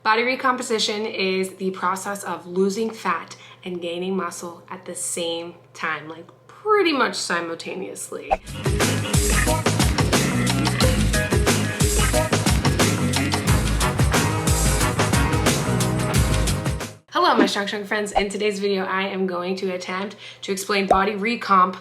Body recomposition is the process of losing fat and gaining muscle at the same time, like pretty much simultaneously. Hello, my strong friends. In today's video, I am going to attempt to explain Body Recomp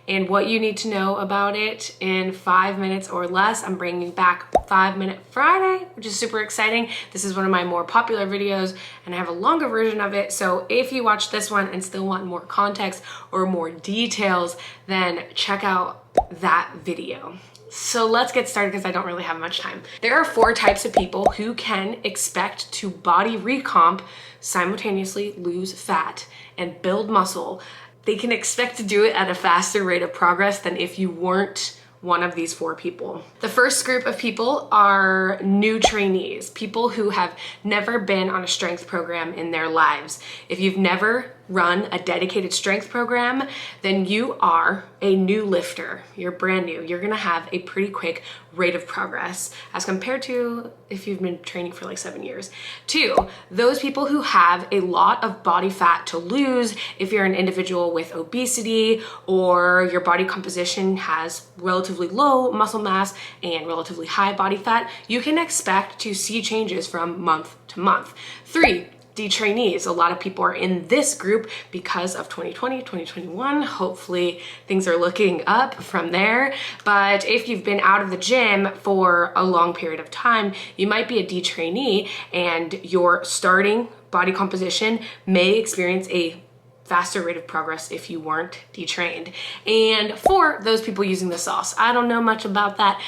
and what you need to know about it in 5 minutes or less. I'm bringing back 5 Minute Friday, which is super exciting. This is one of my more popular videos and I have a longer version of it. So if you watch this one and still want more context or more details, then check out that video. So let's get started because I don't really have much time. There are 4 types of people who can expect to body recomp, simultaneously lose fat and build muscle. They can expect to do it at a faster rate of progress than if you weren't one of these 4 people. The first group of people are new trainees, people who have never been on a strength program in their lives. If you've never run a dedicated strength program, then you are a new lifter. You're brand new. You're gonna have a pretty quick rate of progress as compared to if you've been training for like 7 years. 2, those people who have a lot of body fat to lose. If you're an individual with obesity or your body composition has relatively low muscle mass and relatively high body fat, you can expect to see changes from month to month. 3, trainees. A lot of people are in this group because of 2020, 2021. Hopefully things are looking up from there. But if you've been out of the gym for a long period of time, you might be a trainee and your starting body composition may experience a faster rate of progress if you weren't detrained. And 4, those people using the sauce. I don't know much about that,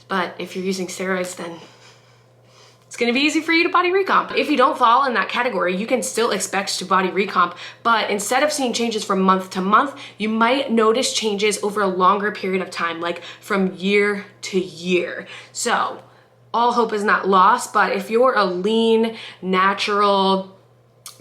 but if you're using steroids, then it's gonna be easy for you to body recomp. If you don't fall in that category, you can still expect to body recomp, but instead of seeing changes from month to month, you might notice changes over a longer period of time, like from year to year. So all hope is not lost, but if you're a lean, natural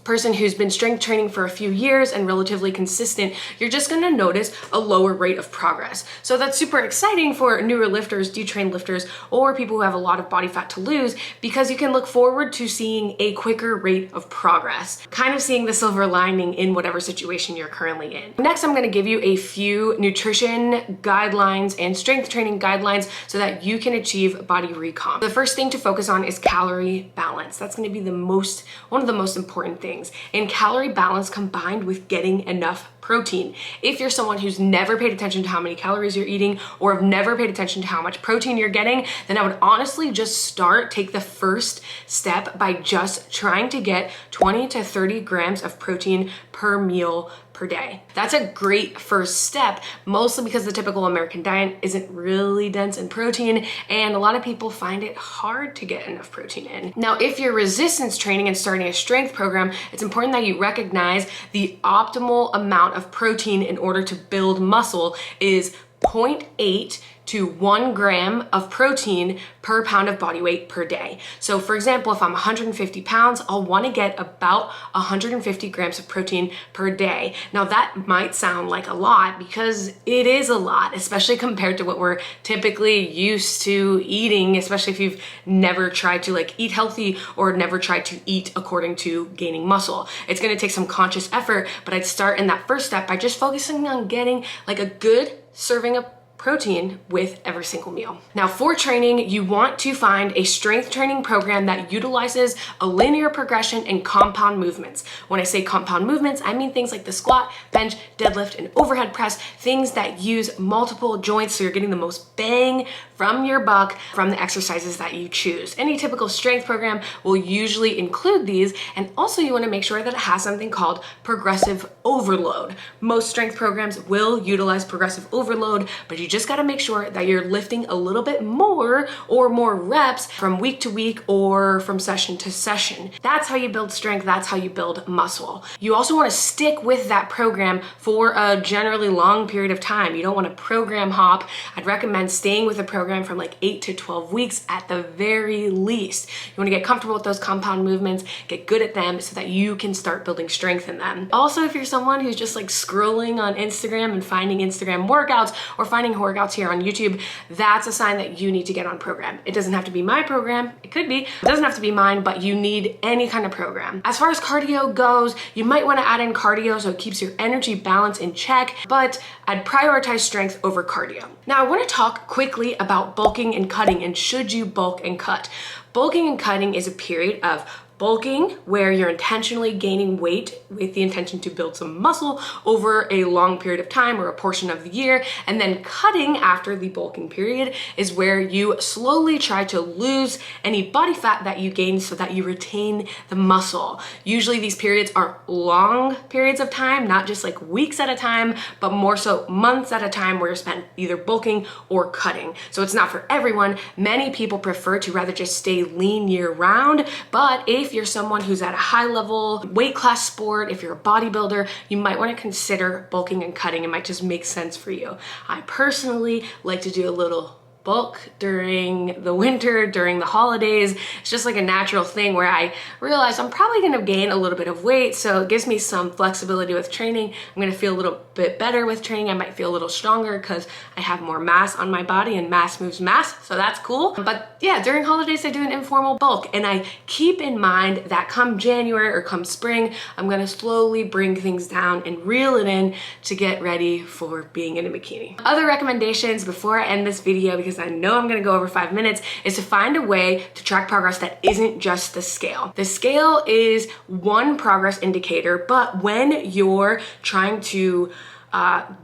person who's been strength training for a few years and relatively consistent, you're just gonna notice a lower rate of progress. So that's super exciting for newer lifters, detrained lifters, or people who have a lot of body fat to lose, because you can look forward to seeing a quicker rate of progress, kind of seeing the silver lining in whatever situation you're currently in. Next, I'm gonna give you a few nutrition guidelines and strength training guidelines so that you can achieve body recomp. The first thing to focus on is calorie balance. That's gonna be one of the most important things. And calorie balance combined with getting enough protein. If you're someone who's never paid attention to how many calories you're eating or have never paid attention to how much protein you're getting, then I would honestly just take the first step by just trying to get 20 to 30 grams of protein per meal per day. That's a great first step, mostly because the typical American diet isn't really dense in protein and a lot of people find it hard to get enough protein in. Now, if you're resistance training and starting a strength program, it's important that you recognize the optimal amount of protein in order to build muscle is 0.8 to 1 gram of protein per pound of body weight per day. So for example, if I'm 150 pounds, I'll wanna get about 150 grams of protein per day. Now that might sound like a lot because it is a lot, especially compared to what we're typically used to eating, especially if you've never tried to eat healthy or never tried to eat according to gaining muscle. It's gonna take some conscious effort, but I'd start in that first step by just focusing on getting a good serving of protein with every single meal. Now for training, you want to find a strength training program that utilizes a linear progression and compound movements. When I say compound movements, I mean things like the squat, bench, deadlift, and overhead press, things that use multiple joints so you're getting the most bang from your buck from the exercises that you choose. Any typical strength program will usually include these, and also you want to make sure that it has something called progressive overload. Most strength programs will utilize progressive overload, but you just got to make sure that you're lifting a little bit more or more reps from week to week or from session to session. That's how you build strength. That's how you build muscle. You also want to stick with that program for a generally long period of time. You don't want to program hop. I'd recommend staying with a program from 8 to 12 weeks at the very least. You want to get comfortable with those compound movements, get good at them so that you can start building strength in them. Also, if you're someone who's just scrolling on Instagram and finding Instagram workouts or finding workouts here on YouTube, that's a sign that you need to get on program. It doesn't have to be my program. It could be. It doesn't have to be mine, but you need any kind of program. As far as cardio goes, you might want to add in cardio so it keeps your energy balance in check, but I'd prioritize strength over cardio. Now, I want to talk quickly about bulking and cutting, and should you bulk and cut? Bulking and cutting is a period of bulking, where you're intentionally gaining weight with the intention to build some muscle over a long period of time or a portion of the year. And then cutting after the bulking period is where you slowly try to lose any body fat that you gain so that you retain the muscle. Usually these periods are long periods of time, not just like weeks at a time, but more so months at a time, where you're spent either bulking or cutting. So it's not for everyone. Many people prefer to rather just stay lean year round, but if you're someone who's at a high level weight class sport, if you're a bodybuilder, you might want to consider bulking and cutting. It might just make sense for you. I personally like to do a little bulk during the winter, during the holidays. It's just like a natural thing where I realize I'm probably gonna gain a little bit of weight, so it gives me some flexibility with training. I'm gonna feel a little bit better with training. I might feel a little stronger because I have more mass on my body, and mass moves mass, so that's cool. But yeah, during holidays I do an informal bulk, and I keep in mind that come January or come spring, I'm gonna slowly bring things down and reel it in to get ready for being in a bikini. Other recommendations before I end this video, because I know I'm gonna go over 5 minutes, is to find a way to track progress that isn't just the scale. The scale is one progress indicator, but when you're trying to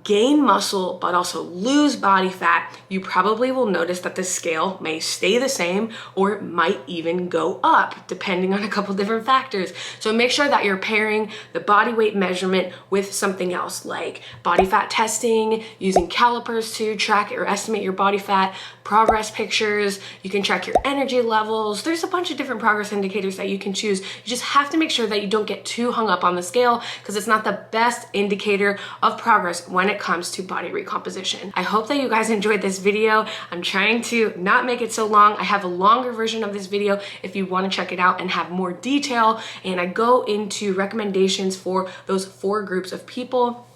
gain muscle but also lose body fat, you probably will notice that the scale may stay the same, or it might even go up depending on a couple different factors. So make sure that you're pairing the body weight measurement with something else, like body fat testing, using calipers to track or estimate your body fat, progress pictures. You can track your energy levels. There's a bunch of different progress indicators that you can choose. You just have to make sure that you don't get too hung up on the scale, because it's not the best indicator of progress when it comes to body recomposition. I hope that you guys enjoyed this video. I'm trying to not make it so long. I have a longer version of this video if you want to check it out and have more detail, and I go into recommendations for those 4 groups of people.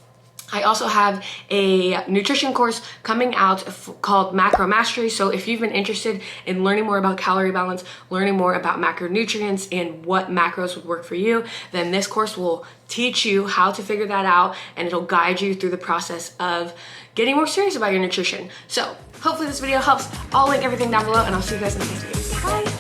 I also have a nutrition course coming out called Macro Mastery. So if you've been interested in learning more about calorie balance, learning more about macronutrients and what macros would work for you, then this course will teach you how to figure that out, and it'll guide you through the process of getting more serious about your nutrition. So hopefully this video helps. I'll link everything down below, and I'll see you guys in the next video. Bye.